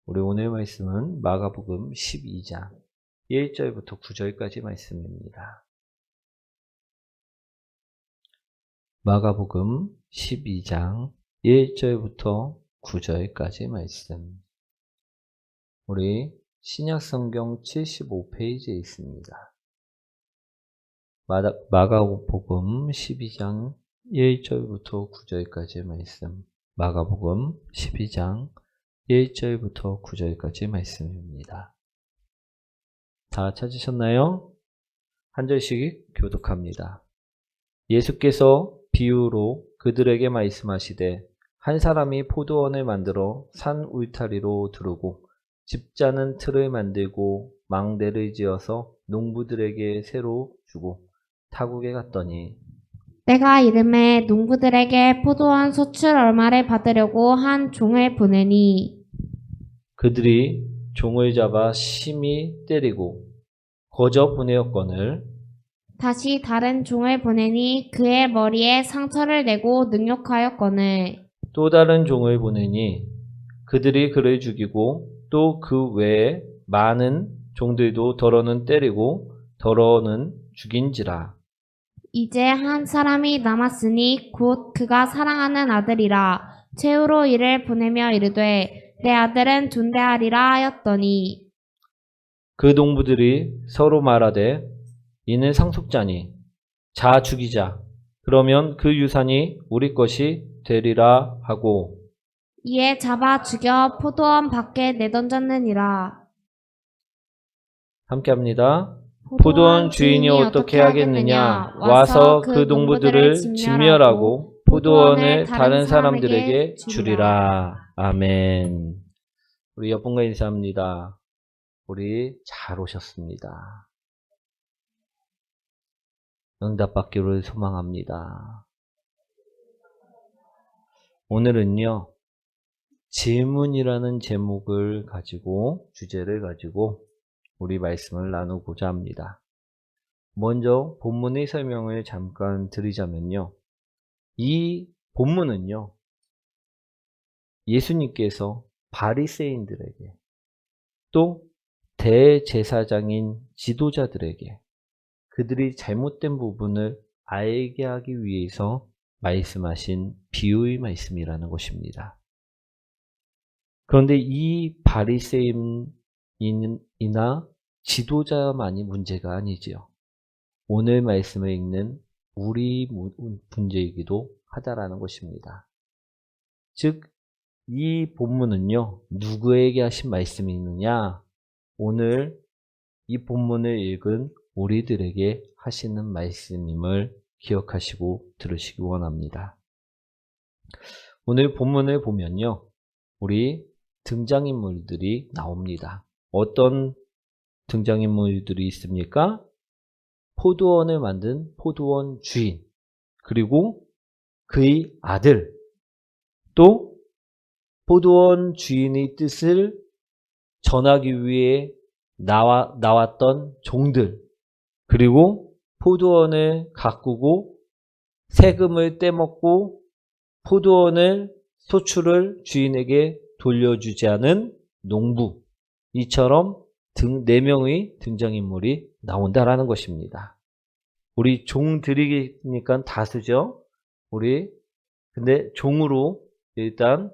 우리 오늘 말씀은 마가복음 12장 1절부터 9절까지 말씀입니다. 마가복음 12장 1절부터 9절까지 말씀. 우리 신약성경 75페이지에 있습니다. 마가복음 12장 1절부터 9절까지 말씀. 마가복음 12장 1절부터 9절까지 말씀입니다. 다 찾으셨나요? 한 절씩 교독합니다. 예수께서 비유로 그들에게 말씀하시되 한 사람이 포도원을 만들어 산 울타리로 두르고 집자는 틀을 만들고 망대를 지어서 농부들에게 새로 주고 타국에 갔더니 때가 이름에 농부들에게 포도원 소출 얼마를 받으려고 한 종을 보내니 그들이 종을 잡아 심히 때리고 거저 보내었거늘 다시 다른 종을 보내니 그의 머리에 상처를 내고 능욕하였거늘 또 다른 종을 보내니 그들이 그를 죽이고 또 그 외에 많은 종들도 더러는 때리고 더러는 죽인지라. 이제 한 사람이 남았으니 곧 그가 사랑하는 아들이라 최후로 이를 보내며 이르되 내 아들은 존대하리라 하였더니 그 농부들이 서로 말하되 이는 상속자니 자 죽이자. 그러면 그 유산이 우리 것이 되리라 하고 이에 잡아 죽여 포도원 밖에 내던졌느니라. 함께합니다. 포도원 주인이 어떻게 하겠느냐? 와서 그 농부들을 진멸하고 포도원을 다른 사람들에게 주리라. 아멘. 우리 옆분과 인사합니다. 우리 잘 오셨습니다. 응답받기를 소망합니다. 오늘은요, 질문이라는 제목을 가지고, 주제를 가지고 우리 말씀을 나누고자 합니다. 먼저 본문의 설명을 잠깐 드리자면요. 이 본문은요, 예수님께서 바리새인들에게 또 대제사장인 지도자들에게 그들이 잘못된 부분을 알게 하기 위해서 말씀하신 비유의 말씀이라는 것입니다. 그런데 이 바리새인이나 지도자만이 문제가 아니지요. 오늘 말씀을 읽는 우리 문제이기도 하다라는 것입니다. 즉, 이 본문은요, 누구에게 하신 말씀이 있느냐? 오늘 이 본문을 읽은 우리들에게 하시는 말씀임을 기억하시고 들으시기 원합니다. 오늘 본문을 보면요, 우리 등장인물들이 나옵니다. 어떤 등장인물들이 있습니까? 포도원을 만든 포도원 주인, 그리고 그의 아들, 또 포도원 주인의 뜻을 전하기 위해 나왔던 종들, 그리고 포도원을 가꾸고 세금을 떼먹고 포도원을 소출을 주인에게 돌려주지 않은 농부, 이처럼 4명의 등장인물이 나온다라는 것입니다. 우리 종들이니까 다수죠. 근데 종으로 일단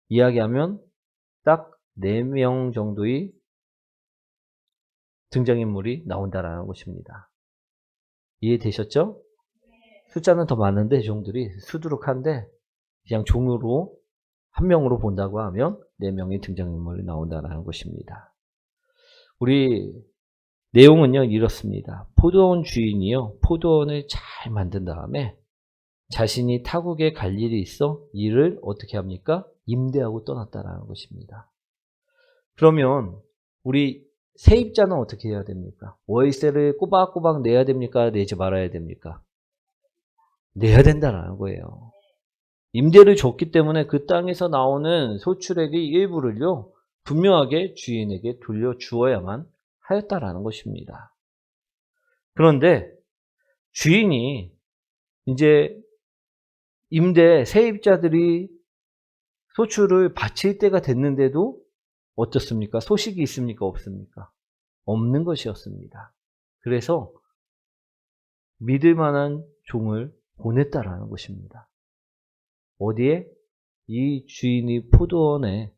이야기하면 딱 4명 정도의 등장인물이 나온다라는 것입니다. 이해되셨죠? 숫자는 더 많은데 종들이 수두룩한데 그냥 종으로 한 명으로 본다고 하면 4명의 등장인물이 나온다는 것입니다. 우리 내용은요 이렇습니다. 포도원 주인이요 포도원을 잘 만든 다음에 자신이 타국에 갈 일이 있어 일을 어떻게 합니까? 임대하고 떠났다라는 것입니다. 그러면 우리 세입자는 어떻게 해야 됩니까? 월세를 꼬박꼬박 내야 됩니까? 내지 말아야 됩니까? 내야 된다는 거예요. 임대를 줬기 때문에 그 땅에서 나오는 소출액의 일부를요, 분명하게 주인에게 돌려주어야만 하였다라는 것입니다. 그런데 주인이 이제 세입자들이 소출을 바칠 때가 됐는데도 어떻습니까? 소식이 있습니까? 없습니까? 없는 것이었습니다. 그래서 믿을 만한 종을 보냈다라는 것입니다. 어디에? 이 주인이 포도원에,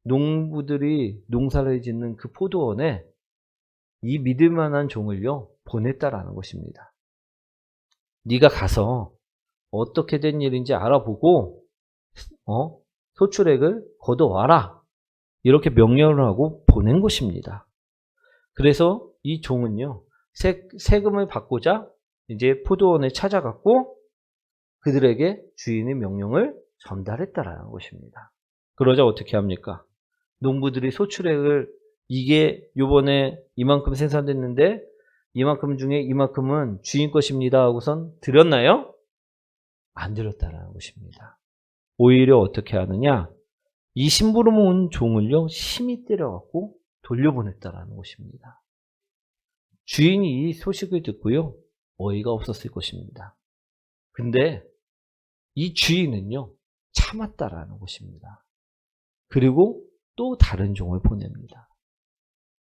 농부들이 농사를 짓는 그 포도원에 이 믿을 만한 종을요 보냈다라는 것입니다. 네가 가서 어떻게 된 일인지 알아보고 소출액을 걷어와라, 이렇게 명령을 하고 보낸 것입니다. 그래서 이 종은요 세금을 받고자 이제 포도원에 찾아갔고 그들에게 주인의 명령을 전달했다라는 것입니다. 그러자 어떻게 합니까? 농부들이 소출액을, 이게 요번에 이만큼 생산됐는데 이만큼 중에 이만큼은 주인 것입니다 하고선 드렸나요? 안 드렸다라는 것입니다. 오히려 어떻게 하느냐? 이 심부름 온 종을요 심히 때려갖고 돌려보냈다라는 것입니다. 주인이 이 소식을 듣고요 어이가 없었을 것입니다. 근데 이 주인은요 참았다라는 것입니다. 그리고 또 다른 종을 보냅니다.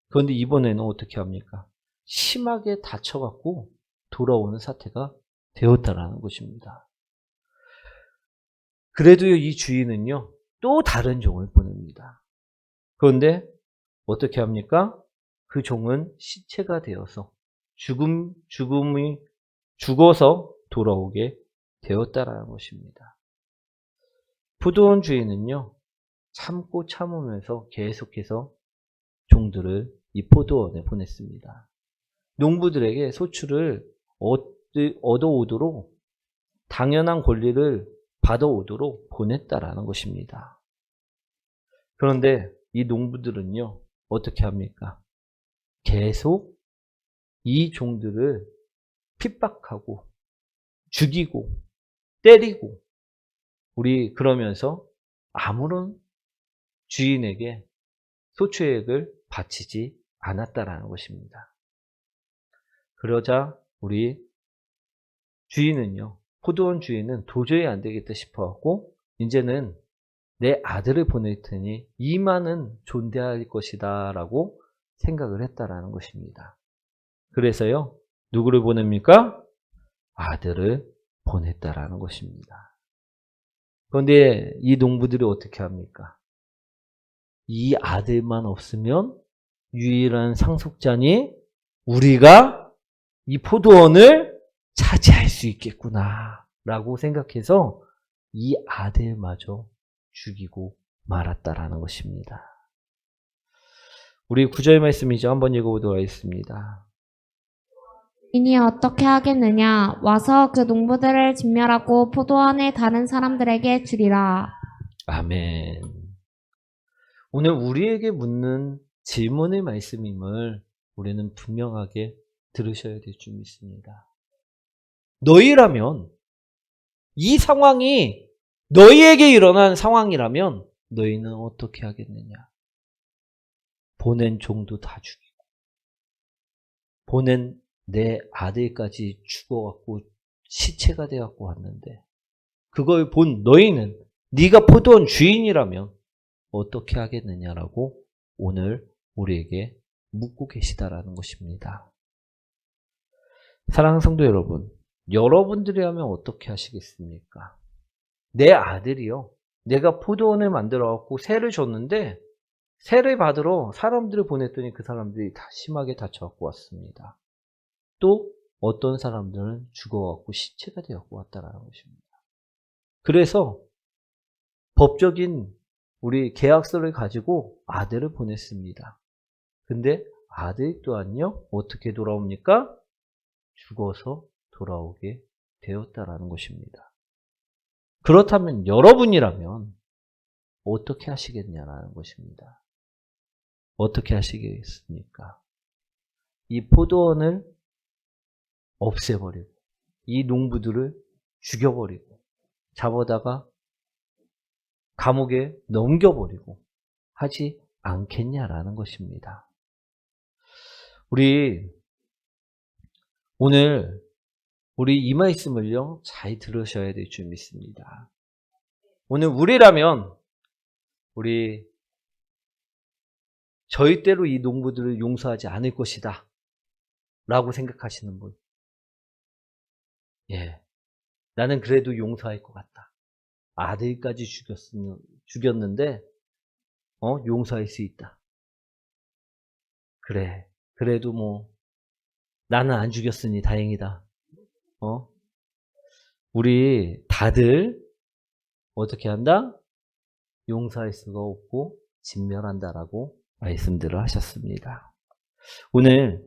그런데 이번에는 어떻게 합니까? 심하게 다쳐갖고 돌아오는 사태가 되었다라는 것입니다. 그래도 이 주인은요 또 다른 종을 보냅니다. 그런데 어떻게 합니까? 그 종은 시체가 되어서 죽어서 돌아오게 되었다라는 것입니다. 포도원 주인은요 참고 참으면서 계속해서 종들을 이 포도원에 보냈습니다. 농부들에게 소출을 얻어오도록, 당연한 권리를 받아오도록 보냈다라는 것입니다. 그런데 이 농부들은요 어떻게 합니까? 계속 이 종들을 핍박하고 죽이고 때리고 그러면서 아무런 주인에게 소출액을 바치지 않았다라는 것입니다. 그러자 우리 주인은요, 포도원 주인은 도저히 안 되겠다 싶어갖고 이제는 내 아들을 보낼 테니 이만은 존대할 것이다 라고 생각을 했다라는 것입니다. 그래서요 누구를 보냅니까? 아들을 보냈다라는 것입니다. 그런데 이 농부들이 어떻게 합니까? 이 아들만 없으면 유일한 상속자니 우리가 이 포도원을 차지할 수 있겠구나 라고 생각해서 이 아들마저 죽이고 말았다라는 것입니다. 우리 9절 말씀이죠. 한번 읽어보도록 하겠습니다. 이니 어떻게 하겠느냐? 와서 그 농부들을 진멸하고 포도원의 다른 사람들에게 주리라. 아멘. 오늘 우리에게 묻는 질문의 말씀임을 우리는 분명하게 들으셔야 될 줄 믿습니다. 너희라면, 이 상황이 너희에게 일어난 상황이라면 너희는 어떻게 하겠느냐? 보낸 종도 다 죽이고 보낸 내 아들까지 죽어갖고 시체가 되어갖고 왔는데 그걸 본 너희는, 네가 포도원 주인이라면 어떻게 하겠느냐라고 오늘 우리에게 묻고 계시다라는 것입니다. 사랑하는 성도 여러분, 여러분들이라면 어떻게 하시겠습니까? 내 아들이요, 내가 포도원을 만들어갖고 세를 줬는데 세를 받으러 사람들을 보냈더니 그 사람들이 다 심하게 다쳐갖고 왔습니다. 또 어떤 사람들은 죽어갖고 시체가 되어갖고 왔다라는 것입니다. 그래서 법적인 우리 계약서를 가지고 아들을 보냈습니다. 근데 아들 또한요 어떻게 돌아옵니까? 죽어서 돌아오게 되었다라는 것입니다. 그렇다면 여러분이라면 어떻게 하시겠냐라는 것입니다. 어떻게 하시겠습니까? 이 포도원을 없애버리고 이 농부들을 죽여버리고 잡아다가 감옥에 넘겨버리고 하지 않겠냐라는 것입니다. 오늘 이 말씀을요 잘 들으셔야 될 줄 믿습니다. 오늘 우리라면 우리 절대로 이 농부들을 용서하지 않을 것이다 라고 생각하시는 분. 예, 나는 그래도 용서할 것 같다. 아들까지 죽였는데 용서할 수 있다. 그래, 그래도 뭐 나는 안 죽였으니 다행이다. 우리 다들 어떻게 한다? 용서할 수가 없고 진멸한다라고 말씀들을 하셨습니다. 오늘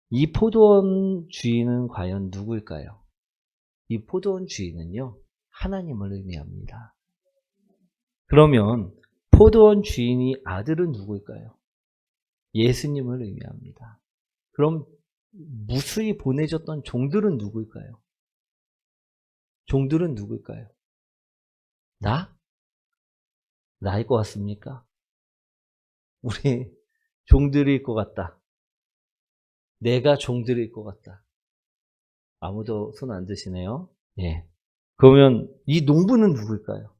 이 포도원 주인은 과연 누구일까요? 이 포도원 주인은요, 하나님을 의미합니다. 그러면 포도원 주인이 아들은 누구일까요? 예수님을 의미합니다. 그럼 무수히 보내줬던 종들은 누구일까요? 종들은 누구일까요? 나일 것 같습니까? 우리 종들일 것 같다. 내가 종들일 것 같다. 아무도 손 안 드시네요. 예. 그러면 이 농부는 누구일까요?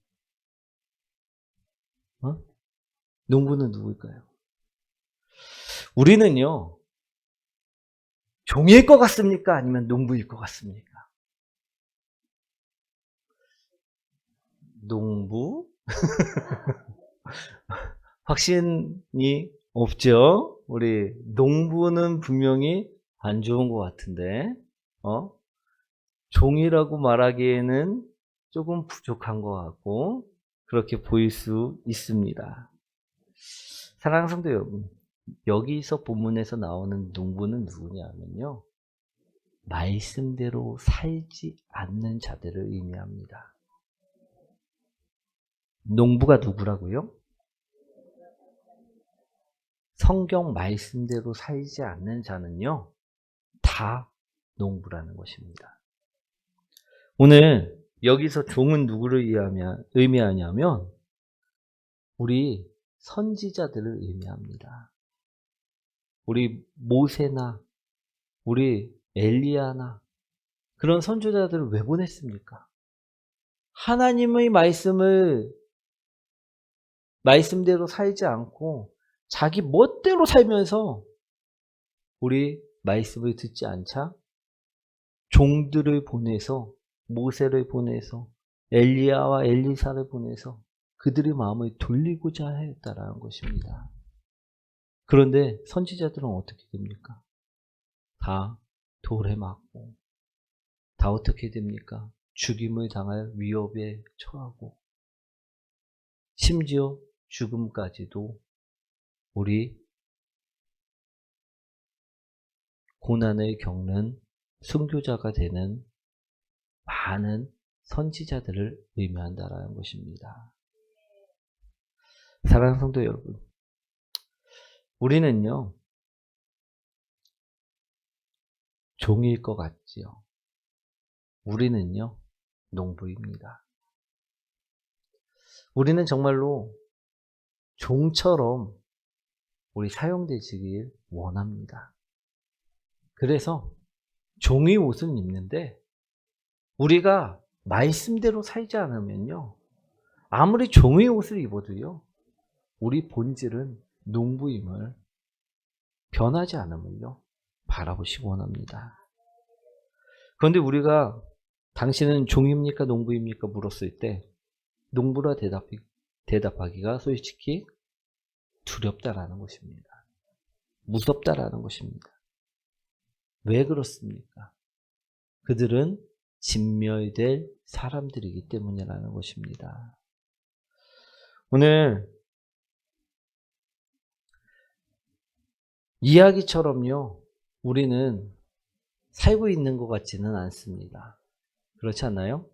농부는 누구일까요? 우리는요, 종일 것 같습니까? 아니면 농부일 것 같습니까? 농부? 확신이 없죠? 우리 농부는 분명히 안 좋은 것 같은데, 종이라고 말하기에는 조금 부족한 것 같고, 그렇게 보일 수 있습니다. 사랑하는 성도 여러분, 여기서 본문에서 나오는 농부는 누구냐면요, 말씀대로 살지 않는 자들을 의미합니다. 농부가 누구라고요? 성경 말씀대로 살지 않는 자는요, 다 농부라는 것입니다. 오늘 여기서 종은 누구를 의미하냐면 우리 선지자들을 의미합니다. 우리 모세나 우리 엘리야나 그런 선지자들을 왜 보냈습니까? 하나님의 말씀대로 살지 않고 자기 멋대로 살면서 우리 말씀을 듣지 않자 종들을 보내서 모세를 보내서 엘리야와 엘리사를 보내서 그들의 마음을 돌리고자 했다라는 것입니다. 그런데 선지자들은 어떻게 됩니까? 다 돌에 맞고 다 어떻게 됩니까? 죽임을 당할 위협에 처하고 심지어 죽음까지도 우리 고난을 겪는 순교자가 되는 많은 선지자들을 의미한다라는 것입니다. 사랑하는 성도 여러분, 우리는요, 종일 것 같지요. 우리는요, 농부입니다. 우리는 정말로 종처럼 우리 사용되시길 원합니다. 그래서 종의 옷을 입는데 우리가 말씀대로 살지 않으면요, 아무리 종의 옷을 입어도요, 우리 본질은 농부임을 변하지 않음을요, 바라보시기 원합니다. 그런데 우리가 당신은 종입니까 농부입니까 물었을 때 농부라 대답하기가 솔직히 두렵다라는 것입니다. 무섭다라는 것입니다. 왜 그렇습니까? 그들은 진멸될 사람들이기 때문이라는 것입니다. 오늘 이야기처럼요, 우리는 살고 있는 것 같지는 않습니다. 그렇지 않나요?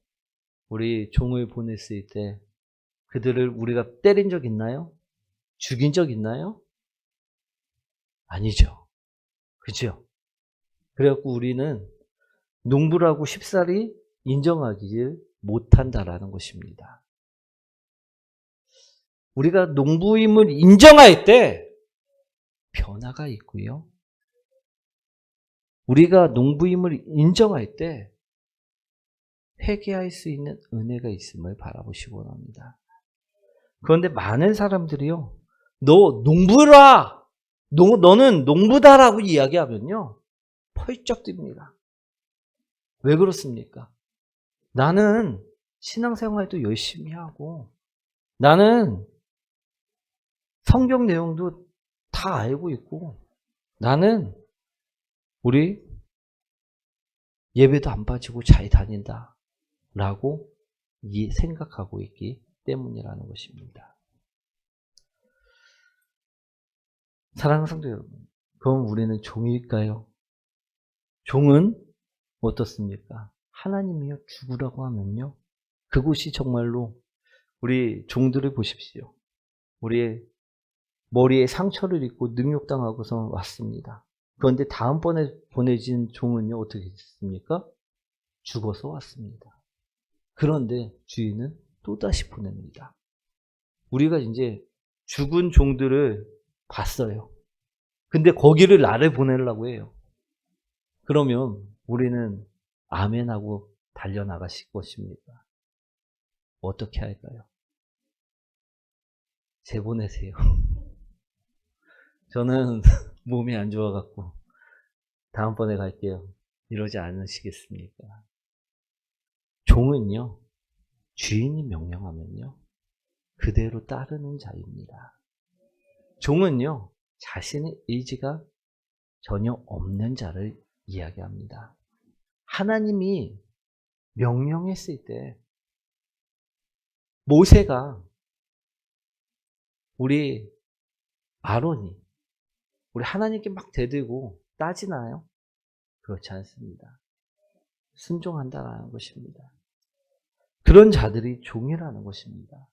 우리 종을 보냈을 때 그들을 우리가 때린 적 있나요? 죽인 적 있나요? 아니죠. 그죠? 그래갖고 우리는 농부라고 쉽사리 인정하기를 못한다라는 것입니다. 우리가 농부임을 인정할 때 변화가 있고요. 우리가 농부임을 인정할 때 회개할 수 있는 은혜가 있음을 바라보시기 원합니다. 그런데 많은 사람들이요, 너 농부라! 너는 농부다라고 이야기하면요. 펄쩍 뜁니다. 왜 그렇습니까? 나는 신앙생활도 열심히 하고 나는 성경 내용도 다 알고 있고 나는 우리 예배도 안 빠지고 잘 다닌다 라고 생각하고 있기 때문이라는 것입니다. 사랑하는 성도 여러분, 그럼 우리는 종일까요? 종은 어떻습니까? 하나님이요 죽으라고 하면요 그곳이 정말로 우리 종들을 보십시오. 우리의 머리에 상처를 입고 능욕당하고서 왔습니다. 그런데 다음번에 보내진 종은요 어떻게 됐습니까? 죽어서 왔습니다. 그런데 주인은 또다시 보냅니다. 우리가 이제 죽은 종들을 봤어요. 근데 거기를 나를 보내려고 해요. 그러면 우리는 아멘하고 달려나가실 것입니까? 어떻게 할까요? 제보내세요. 저는 몸이 안 좋아갖고 다음번에 갈게요. 이러지 않으시겠습니까? 종은요, 주인이 명령하면요, 그대로 따르는 자입니다. 종은요, 자신의 의지가 전혀 없는 자를 이야기합니다. 하나님이 명령했을 때 모세가 우리 아론이 우리 하나님께 막 대들고 따지나요? 그렇지 않습니다. 순종한다라는 것입니다. 그런 자들이 종이라는 것입니다.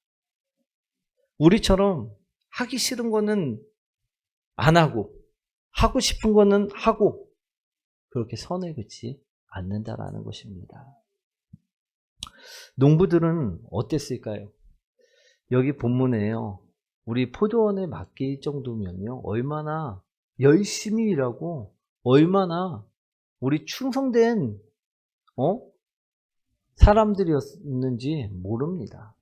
우리처럼 하기 싫은 거는 안 하고 하고 싶은 거는 하고 그렇게 선을 긋지 않는다라는 것입니다. 농부들은 어땠을까요? 여기 본문에요. 우리 포도원에 맡길 정도면요. 얼마나 열심히 일하고 얼마나 우리 충성된 사람들이었는지 모릅니다.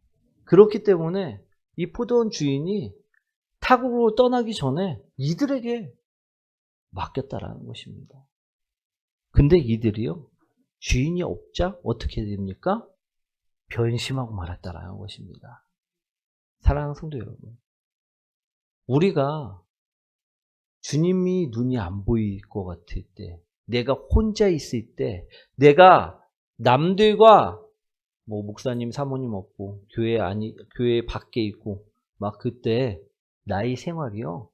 그렇기 때문에 이 포도원 주인이 타국으로 떠나기 전에 이들에게 맡겼다라는 것입니다. 근데 이들이요. 주인이 없자 어떻게 됩니까? 변심하고 말았다라는 것입니다. 사랑하는 성도 여러분. 우리가 주님이 눈이 안 보일 것 같을 때, 내가 혼자 있을 때, 내가 남들과 목사님, 사모님 없고 교회 밖에 있고 막 그때 나의 생활이요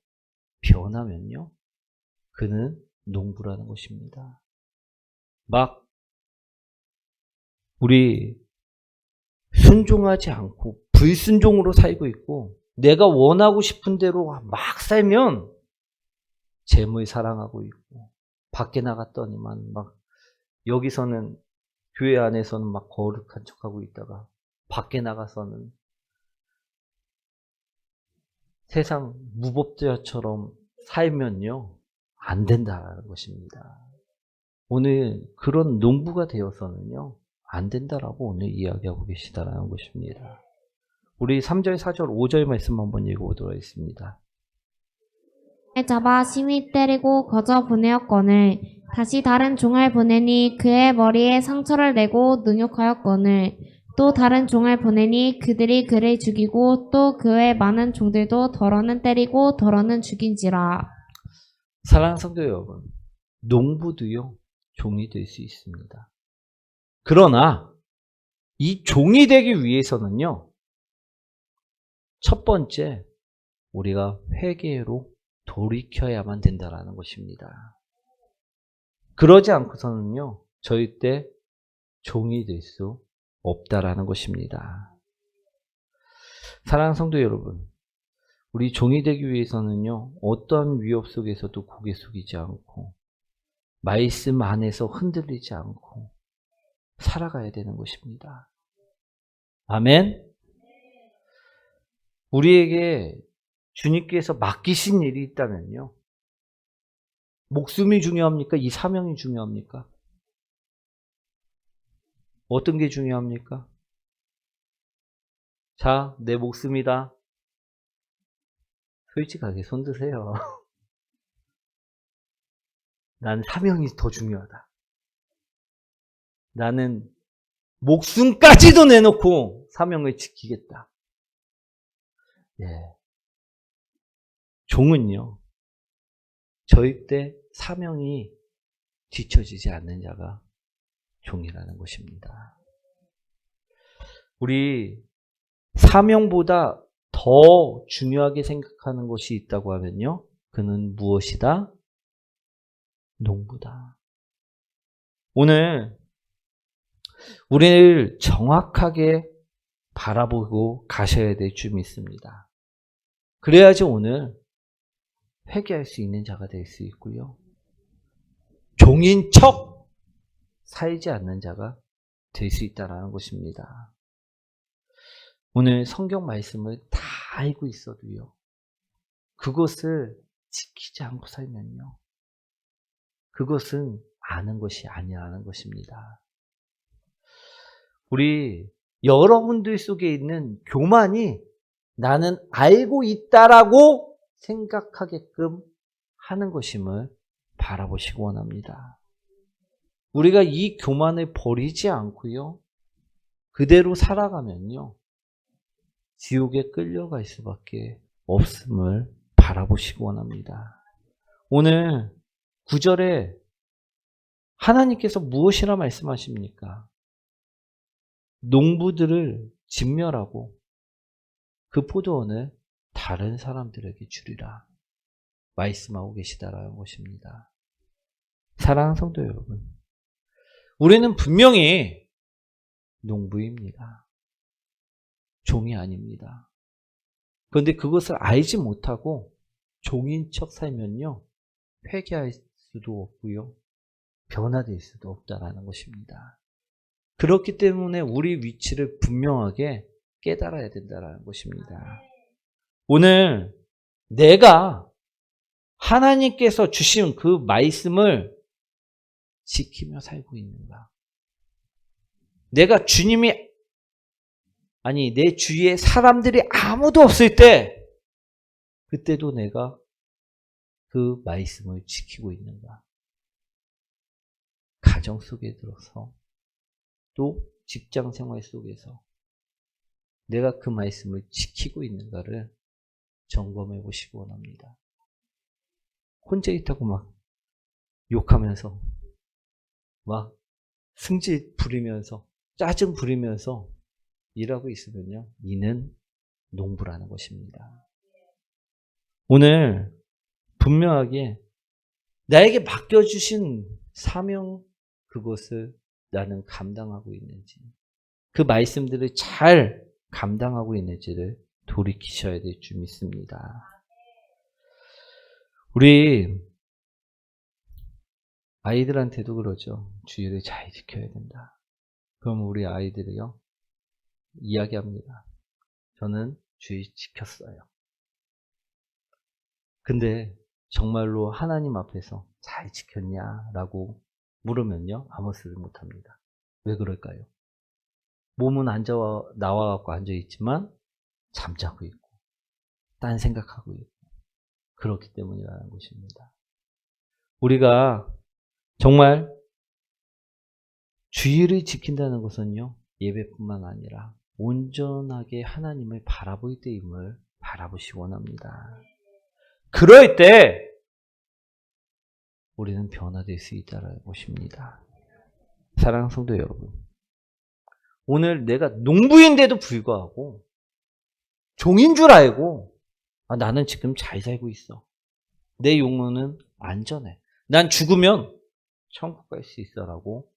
변하면요 그는 농부라는 것입니다. 막 우리 순종하지 않고 불순종으로 살고 있고 내가 원하고 싶은 대로 막 살면 재물 사랑하고 있고 밖에 나갔더니만 막 여기서는 교회 안에서는 막 거룩한 척하고 있다가 밖에 나가서는 세상 무법자처럼 살면요 안 된다는 것입니다. 오늘 그런 농부가 되어서는요 안 된다라고 오늘 이야기하고 계시다라는 것입니다. 우리 3절, 4절, 5절 말씀 한번 읽어보도록 하겠습니다. 잡아 심히 때리고 거저 보내었거늘 다시 다른 종을 보내니 그의 머리에 상처를 내고 능욕하였거늘 또 다른 종을 보내니 그들이 그를 죽이고 또 그 외 많은 종들도 더러는 때리고 더러는 죽인지라. 사랑하는 성도 여러분, 농부도요 종이 될 수 있습니다. 그러나 이 종이 되기 위해서는요 첫 번째 우리가 회개로 돌이켜야만 된다라는 것입니다. 그러지 않고서는요 절대 종이 될 수 없다라는 것입니다. 사랑하는 성도 여러분, 우리 종이 되기 위해서는요 어떤 위협 속에서도 고개 숙이지 않고 말씀 안에서 흔들리지 않고 살아가야 되는 것입니다. 아멘. 우리에게 주님께서 맡기신 일이 있다면요 목숨이 중요합니까? 이 사명이 중요합니까? 어떤 게 중요합니까? 자, 내 목숨이다. 솔직하게 손 드세요. 난 사명이 더 중요하다. 나는 목숨까지도 내놓고 사명을 지키겠다. 예. 종은요, 절대 사명이 뒤처지지 않는 자가 종이라는 것입니다. 우리 사명보다 더 중요하게 생각하는 것이 있다고 하면요, 그는 무엇이다? 농부다. 오늘 우리를 정확하게 바라보고 가셔야 될 줄 믿습니다. 그래야지 오늘 회개할 수 있는 자가 될 수 있고요. 종인 척 살지 않는 자가 될 수 있다는 것입니다. 오늘 성경 말씀을 다 알고 있어도요, 그것을 지키지 않고 살면요, 그것은 아는 것이 아니라는 것입니다. 우리 여러분들 속에 있는 교만이 나는 알고 있다라고 생각하게끔 하는 것임을 바라보시기 원합니다. 우리가 이 교만을 버리지 않고요, 그대로 살아가면요, 지옥에 끌려갈 수밖에 없음을 바라보시기 원합니다. 오늘 9절에 하나님께서 무엇이라 말씀하십니까? 농부들을 진멸하고 그 포도원을 다른 사람들에게 주리라 말씀하고 계시다라는 것입니다. 사랑하는 성도 여러분, 우리는 분명히 농부입니다. 종이 아닙니다. 그런데 그것을 알지 못하고 종인 척 살면요, 회개할 수도 없고요, 변화될 수도 없다라는 것입니다. 그렇기 때문에 우리 위치를 분명하게 깨달아야 된다는 것입니다. 오늘 내가 하나님께서 주신 그 말씀을 지키며 살고 있는가? 내가 내 주위에 사람들이 아무도 없을 때, 그때도 내가 그 말씀을 지키고 있는가? 가정 속에 들어서, 또 직장 생활 속에서 내가 그 말씀을 지키고 있는가를 점검해 보시기 원합니다. 혼자 있다고 막 욕하면서, 막 승질 부리면서, 짜증 부리면서 일하고 있으면요, 이는 농부라는 것입니다. 오늘 분명하게 나에게 맡겨주신 사명, 그것을 나는 감당하고 있는지, 그 말씀들을 잘 감당하고 있는지를 돌이키셔야 될 줄 믿습니다. 우리 아이들한테도 그러죠. 주의를 잘 지켜야 된다. 그럼 우리 아이들이요, 이야기합니다. 저는 주의 지켰어요. 근데 정말로 하나님 앞에서 잘 지켰냐라고 물으면요, 아무 소리 못합니다. 왜 그럴까요? 몸은 나와갖고 앉아있지만 잠자고 있고 딴 생각하고 있고, 그렇기 때문이라는 것입니다. 우리가 정말 주의를 지킨다는 것은요, 예배뿐만 아니라 온전하게 하나님을 바라볼 때임을 바라보시기 원합니다. 그럴 때 우리는 변화될 수 있다는 것입니다. 사랑하는 성도 여러분, 오늘 내가 농부인데도 불구하고 종인 줄 알고, 나는 지금 잘 살고 있어, 내 영혼은 안전해, 난 죽으면 천국 갈 수 있어 라고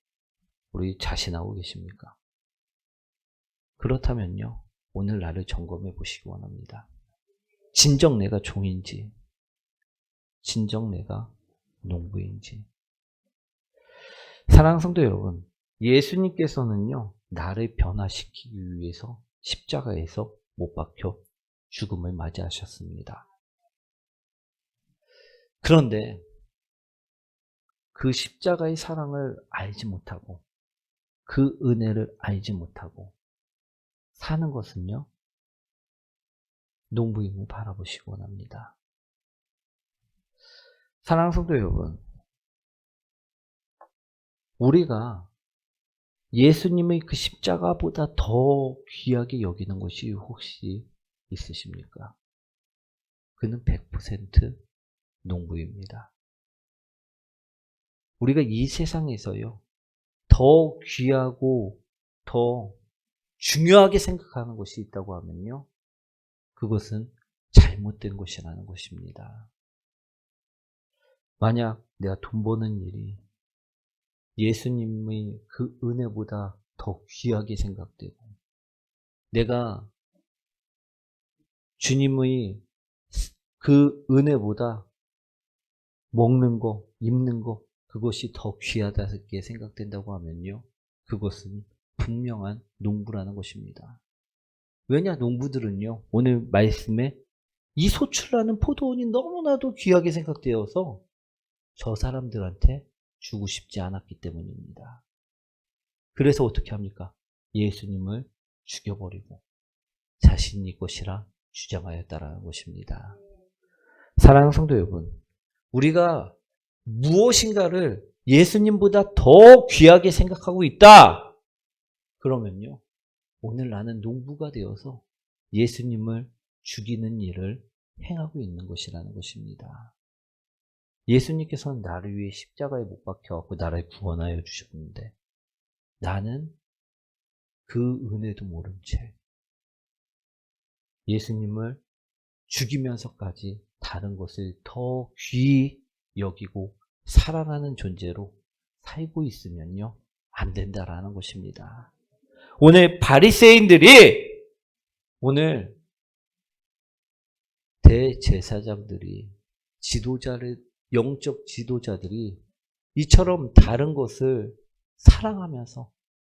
우리 자신하고 계십니까? 그렇다면요, 오늘 나를 점검해 보시기 원합니다. 진정 내가 종인지, 진정 내가 농부인지. 사랑하는 성도 여러분, 예수님께서는요, 나를 변화시키기 위해서 십자가에서 못 박혀 죽음을 맞이하셨습니다. 그런데 그 십자가의 사랑을 알지 못하고, 그 은혜를 알지 못하고 사는 것은요, 농부임을 바라보시기 원합니다. 사랑하는 성도 여러분, 우리가 예수님의 그 십자가보다 더 귀하게 여기는 것이 혹시 있으십니까? 그는 100% 농부입니다. 우리가 이 세상에서요, 더 귀하고 더 중요하게 생각하는 것이 있다고 하면요, 그것은 잘못된 것이라는 것입니다. 만약 내가 돈 버는 일이 예수님의 그 은혜보다 더 귀하게 생각되고, 내가 주님의 그 은혜보다 먹는 거, 입는 거, 그것이 더 귀하다게 생각된다고 하면요, 그것은 분명한 농부라는 것입니다. 왜냐, 농부들은요, 오늘 말씀에 이 소출나는 포도원이 너무나도 귀하게 생각되어서 저 사람들한테 주고 싶지 않았기 때문입니다. 그래서 어떻게 합니까? 예수님을 죽여버리고 자신이 것이라 주장하였다라는 것입니다. 사랑하는 성도 여러분, 우리가 무엇인가를 예수님보다 더 귀하게 생각하고 있다, 그러면요, 오늘 나는 농부가 되어서 예수님을 죽이는 일을 행하고 있는 것이라는 것입니다. 예수님께서는 나를 위해 십자가에 못 박혀갖고 나를 구원하여 주셨는데, 나는 그 은혜도 모른 채 예수님을 죽이면서까지 다른 것을 더 귀히 여기고 사랑하는 존재로 살고 있으면요, 안 된다라는 것입니다. 오늘 바리새인들이, 오늘 대제사장들이, 영적 지도자들이 이처럼 다른 것을 사랑하면서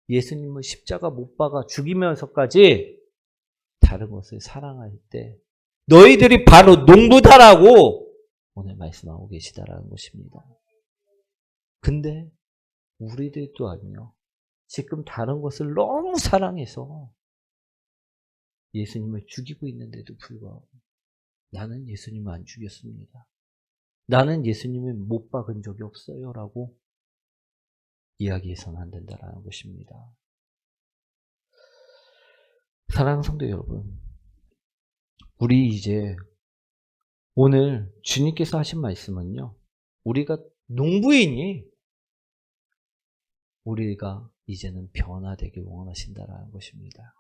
예수님을 십자가 못 박아 죽이면서까지 다른 것을 사랑할 때 너희들이 바로 농부다라고 오늘 말씀하고 계시다라는 것입니다. 근데 우리들 또한요, 지금 다른 것을 너무 사랑해서 예수님을 죽이고 있는데도 불구하고 나는 예수님을 안 죽였습니다, 나는 예수님을 못 박은 적이 없어요 라고 이야기해서는 안 된다는 것입니다. 사랑하는 성도 여러분, 우리 이제 오늘 주님께서 하신 말씀은요, 우리가 농부이니 우리가 이제는 변화되길 원하신다라는 것입니다.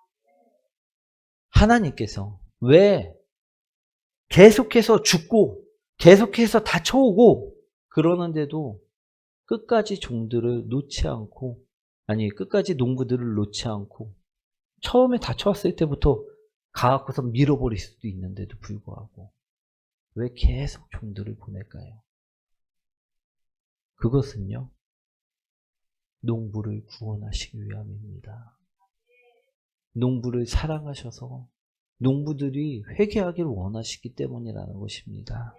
하나님께서 왜 계속해서 죽고 계속해서 다쳐오고 그러는데도 끝까지 종들을 놓지 않고, 아니 끝까지 농부들을 놓지 않고 처음에 다쳐왔을 때부터 가갖고서 밀어버릴 수도 있는데도 불구하고 왜 계속 종들을 보낼까요? 그것은요, 농부를 구원하시기 위함입니다. 농부를 사랑하셔서 농부들이 회개하기를 원하시기 때문이라는 것입니다.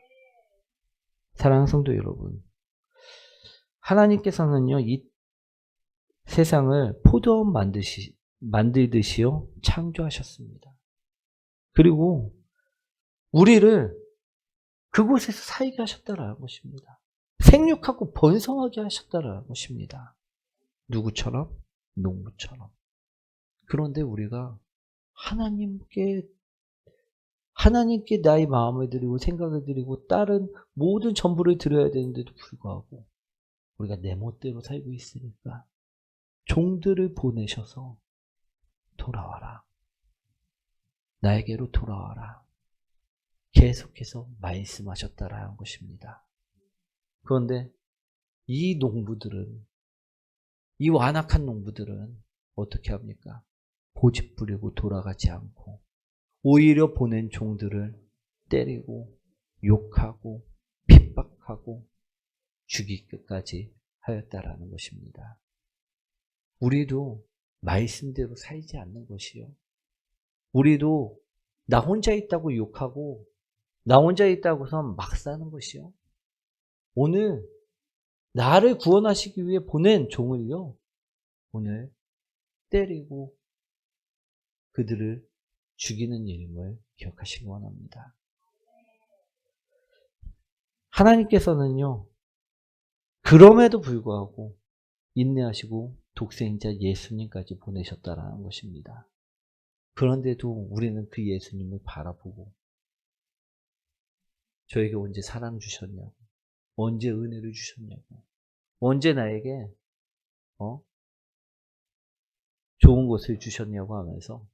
사랑하는 성도 여러분, 하나님께서는요, 이 세상을 포도원 만들듯이요 창조하셨습니다. 그리고 우리를 그곳에서 살게 하셨다라는 것입니다. 생육하고 번성하게 하셨다라는 것입니다. 누구처럼? 농부처럼. 그런데 우리가 하나님께 나의 마음을 드리고 생각을 드리고 다른 모든 전부를 드려야 되는데도 불구하고 우리가 내 멋대로 살고 있으니까 종들을 보내셔서 돌아와라, 나에게로 돌아와라, 계속해서 말씀하셨다라는 것입니다. 그런데 이 농부들은, 이 완악한 농부들은 어떻게 합니까? 고집 부리고 돌아가지 않고 오히려 보낸 종들을 때리고 욕하고 핍박하고 죽이기까지 하였다라는 것입니다. 우리도 말씀대로 살지 않는 것이요, 우리도 나 혼자 있다고 욕하고 나 혼자 있다고서 막 사는 것이요, 오늘 나를 구원하시기 위해 보낸 종을요, 오늘 때리고 그들을 죽이는 일임을 기억하시기 원합니다. 하나님께서는요, 그럼에도 불구하고 인내하시고 독생자 예수님까지 보내셨다라는 것입니다. 그런데도 우리는 그 예수님을 바라보고 저에게 언제 사랑 주셨냐고, 언제 은혜를 주셨냐고, 언제 나에게 좋은 것을 주셨냐고 하면서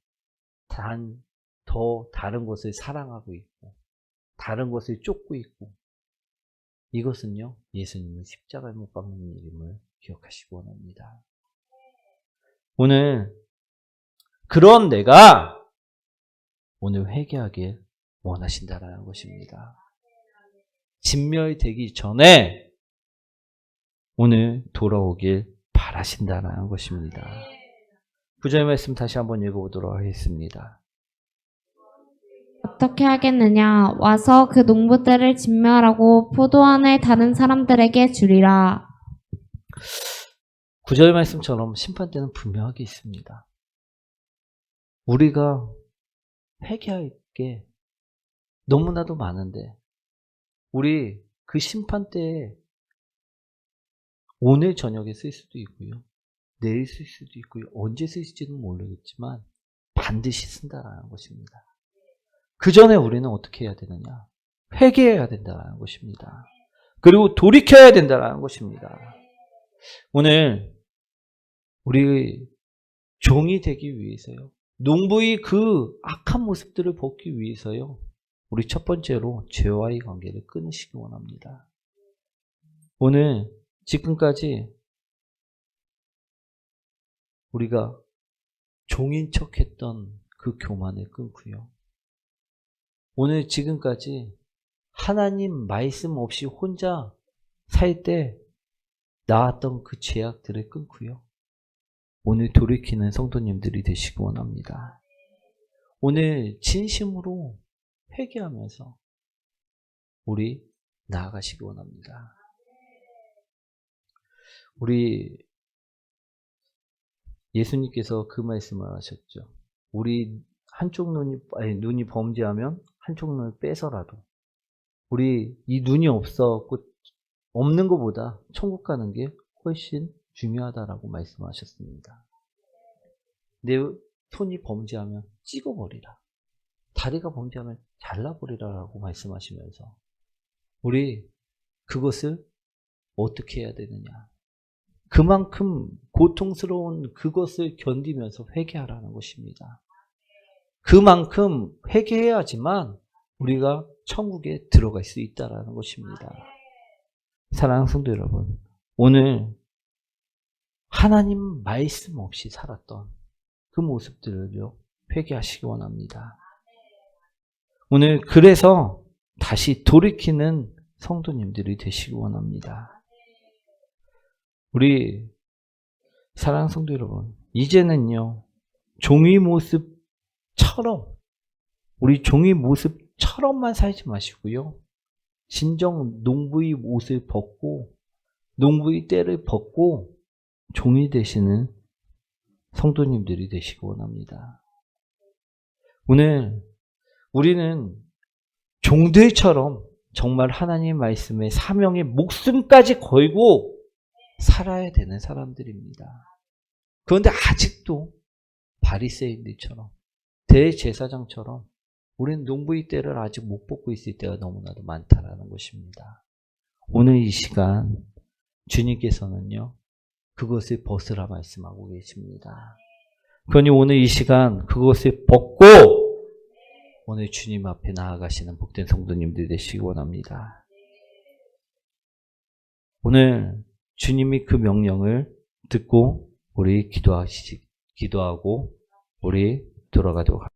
더 다른 것을 사랑하고 있고 다른 것을 쫓고 있고, 이것은요 예수님을 십자가에 못 박는 일임을 기억하시기 원합니다. 오늘 그런 내가 오늘 회개하길 원하신다라는 것입니다. 진멸되기 전에 오늘 돌아오길 바라신다라는 것입니다. 9절 말씀 다시 한번 읽어보도록 하겠습니다. 어떻게 하겠느냐? 와서 그 농부들을 진멸하고 포도원을 다른 사람들에게 주리라. 9절 말씀처럼 심판대는 분명하게 있습니다. 우리가 회개할 게 너무나도 많은데 우리 그 심판대에 오늘 저녁에 쓸 수도 있고요, 내일 쓸 수도 있고요, 언제 쓸지는 모르겠지만 반드시 쓴다라는 것입니다. 그 전에 우리는 어떻게 해야 되느냐? 회개해야 된다는 것입니다. 그리고 돌이켜야 된다는 것입니다. 오늘 우리 종이 되기 위해서요, 농부의 그 악한 모습들을 벗기 위해서요, 우리 첫 번째로 죄와의 관계를 끊으시기 원합니다. 오늘 지금까지 우리가 종인 척했던 그 교만을 끊고요, 오늘 지금까지 하나님 말씀 없이 혼자 살 때 나왔던 그 죄악들을 끊고요, 오늘 돌이키는 성도님들이 되시기 원합니다. 오늘 진심으로 회개하면서 우리 나아가시기 원합니다. 우리 예수님께서 그 말씀을 하셨죠. 우리 한쪽 눈이 범죄하면 한쪽 눈을 빼서라도, 우리 이 눈이 없는 것보다 천국 가는 게 훨씬 중요하다라고 말씀하셨습니다. 내 손이 범죄하면 찍어버리라, 다리가 범죄하면 잘라버리라라고 말씀하시면서 우리 그것을 어떻게 해야 되느냐, 그만큼 고통스러운 그것을 견디면서 회개하라는 것입니다. 그만큼 회개해야지만 우리가 천국에 들어갈 수 있다는 것입니다. 사랑하는 성도 여러분, 오늘 하나님 말씀 없이 살았던 그 모습들을요 회개하시기 원합니다. 오늘 그래서 다시 돌이키는 성도님들이 되시기 원합니다. 우리 사랑하는 성도 여러분, 이제는요 종의 모습처럼, 우리 종의 모습처럼만 살지 마시고요, 진정 농부의 옷을 벗고 농부의 때를 벗고 종이 되시는 성도님들이 되시기 원합니다. 오늘 우리는 종들처럼 정말 하나님 말씀의 사명에 목숨까지 걸고 살아야 되는 사람들입니다. 그런데 아직도 바리새인들처럼, 대제사장처럼 우리는 농부의 때를 아직 못 벗고 있을 때가 너무나도 많다라는 것입니다. 오늘 이 시간 주님께서는요 그것을 벗으라 말씀하고 계십니다. 그러니 오늘 이 시간 그것을 벗고 오늘 주님 앞에 나아가시는 복된 성도님들 되시기 원합니다. 오늘 주님이 그 명령을 듣고 우리 기도하고 우리 돌아가도록 합니다.